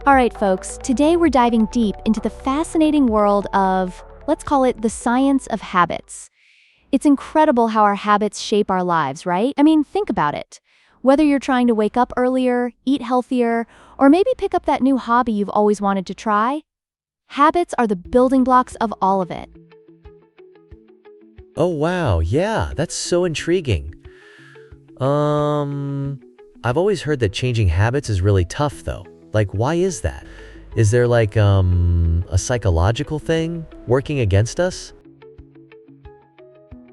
All right, folks, today we're diving deep into the fascinating world of, let's call it the science of habits. It's incredible how our habits shape our lives, right? I mean, think about it. Whether you're trying to wake up earlier, eat healthier, or maybe pick up that new hobby you've always wanted to try, habits are the building blocks of all of it. Oh wow, yeah, that's so intriguing. I've always heard that changing habits is really tough though. Like, why is that? Is there like, a psychological thing working against us?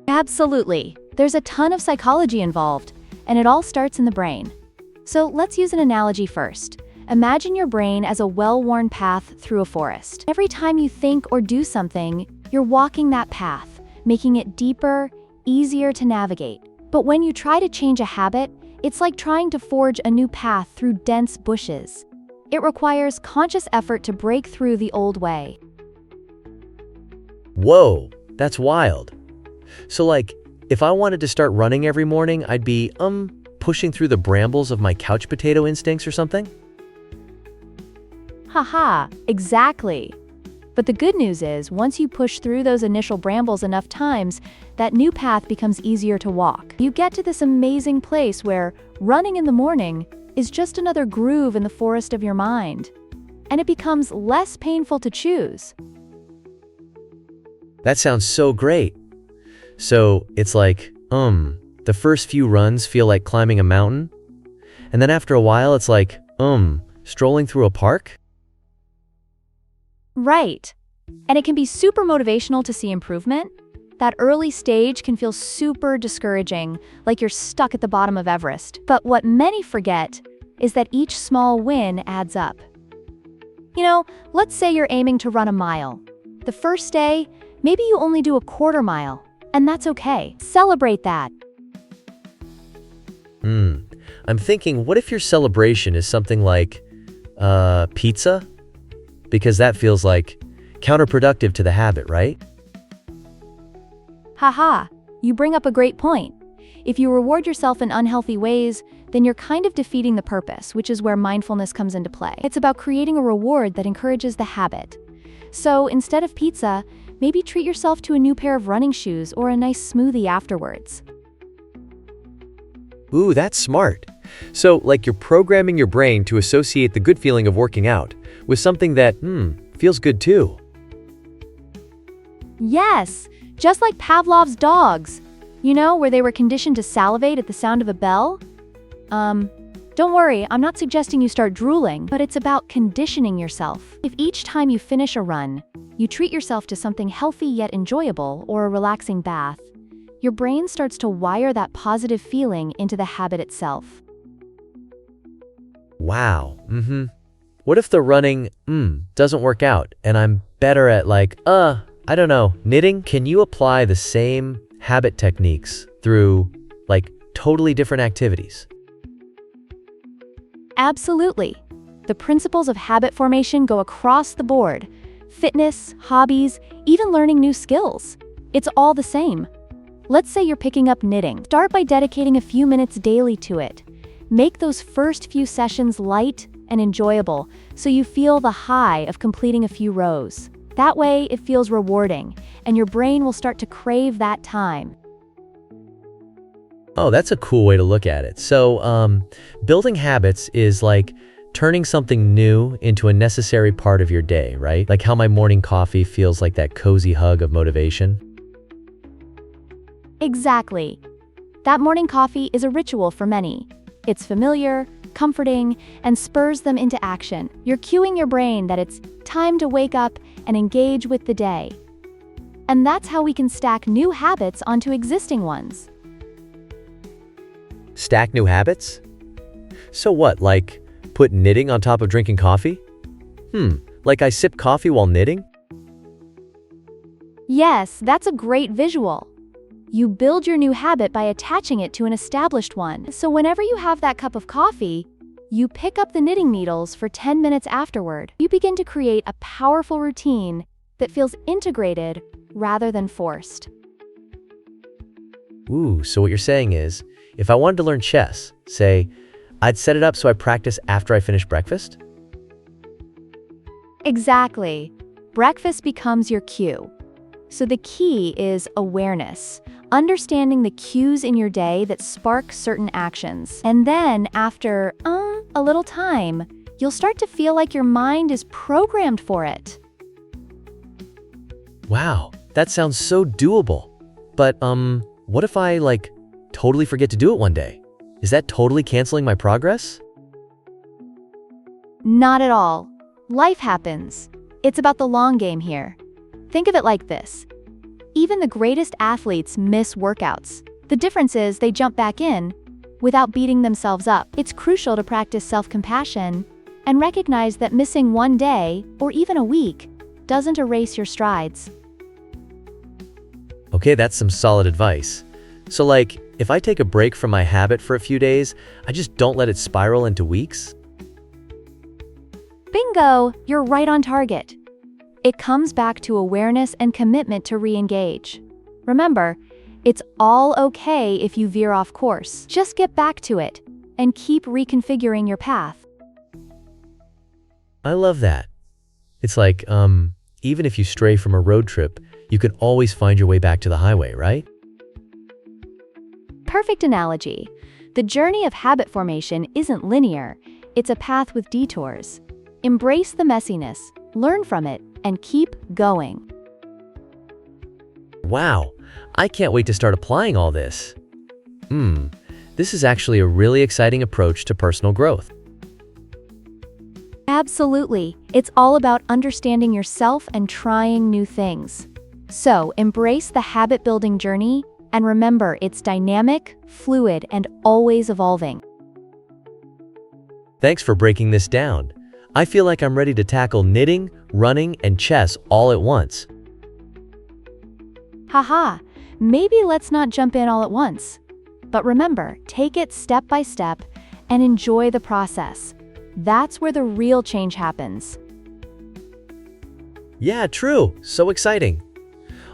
Absolutely. There's a ton of psychology involved, and it all starts in the brain. So let's use an analogy first. Imagine your brain as a well-worn path through a forest. Every time you think or do something, you're walking that path, making it deeper, easier to navigate. But when you try to change a habit, it's like trying to forge a new path through dense bushes. It requires conscious effort to break through the old way. Whoa, that's wild. So like, if I wanted to start running every morning, I'd be, pushing through the brambles of my couch potato instincts or something? Haha, exactly. But the good news is, once you push through those initial brambles enough times, that new path becomes easier to walk. You get to this amazing place where running in the morning is just another groove in the forest of your mind, and it becomes less painful to choose. That sounds so great. So it's like, the first few runs feel like climbing a mountain, and then after a while it's like, strolling through a park? Right. And it can be super motivational to see improvement. That early stage can feel super discouraging, like you're stuck at the bottom of Everest. But what many forget is that each small win adds up. You know, let's say you're aiming to run a mile. The first day, maybe you only do a quarter mile, and that's okay. Celebrate that. I'm thinking, what if your celebration is something like, pizza? Because that feels like counterproductive to the habit, right? Haha, you bring up a great point. If you reward yourself in unhealthy ways, then you're kind of defeating the purpose, which is where mindfulness comes into play. It's about creating a reward that encourages the habit. So instead of pizza, maybe treat yourself to a new pair of running shoes or a nice smoothie afterwards. Ooh, that's smart. So, like, you're programming your brain to associate the good feeling of working out with something that, feels good too. Yes, just like Pavlov's dogs. You know, where they were conditioned to salivate at the sound of a bell? Don't worry, I'm not suggesting you start drooling, but it's about conditioning yourself. If each time you finish a run, you treat yourself to something healthy yet enjoyable or a relaxing bath, your brain starts to wire that positive feeling into the habit itself. Wow. What if the running, doesn't work out and I'm better at like, I don't know, knitting? Can you apply the same habit techniques through, like, totally different activities? Absolutely. The principles of habit formation go across the board. Fitness, hobbies, even learning new skills. It's all the same. Let's say you're picking up knitting. Start by dedicating a few minutes daily to it. Make those first few sessions light and enjoyable so you feel the high of completing a few rows. That way, it feels rewarding, and your brain will start to crave that time. Oh, that's a cool way to look at it. So, building habits is like turning something new into a necessary part of your day, right? Like how my morning coffee feels like that cozy hug of motivation. Exactly. That morning coffee is a ritual for many. It's familiar, comforting, and spurs them into action. You're cueing your brain that it's time to wake up and engage with the day. And that's how we can stack new habits onto existing ones. Stack new habits? So what, like put knitting on top of drinking coffee? Like I sip coffee while knitting? Yes, that's a great visual. You build your new habit by attaching it to an established one. So whenever you have that cup of coffee, you pick up the knitting needles for 10 minutes afterward. You begin to create a powerful routine that feels integrated rather than forced. Ooh, so what you're saying is, if I wanted to learn chess, say, I'd set it up so I practice after I finish breakfast? Exactly. Breakfast becomes your cue. So the key is awareness, understanding the cues in your day that spark certain actions. And then after, a little time, you'll start to feel like your mind is programmed for it. Wow, that sounds so doable. But, what if I, totally forget to do it one day? Is that totally canceling my progress? Not at all. Life happens. It's about the long game here. Think of it like this. Even the greatest athletes miss workouts. The difference is they jump back in without beating themselves up. It's crucial to practice self-compassion and recognize that missing one day or even a week doesn't erase your strides. Okay, that's some solid advice. So if I take a break from my habit for a few days, I just don't let it spiral into weeks? Bingo! You're right on target. It comes back to awareness and commitment to re-engage. Remember, it's all okay if you veer off course. Just get back to it and keep reconfiguring your path. I love that. It's even if you stray from a road trip, you can always find your way back to the highway, right? Perfect analogy. The journey of habit formation isn't linear. It's a path with detours. Embrace the messiness, learn from it, and keep going. Wow, I can't wait to start applying all this. This is actually a really exciting approach to personal growth. Absolutely. It's all about understanding yourself and trying new things. So, embrace the habit-building journey, and remember, it's dynamic, fluid, and always evolving. Thanks for breaking this down. I feel like I'm ready to tackle knitting, running, and chess all at once. Haha, maybe let's not jump in all at once. But remember, take it step by step and enjoy the process. That's where the real change happens. Yeah, true. So exciting.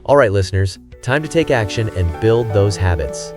All right, listeners, time to take action and build those habits.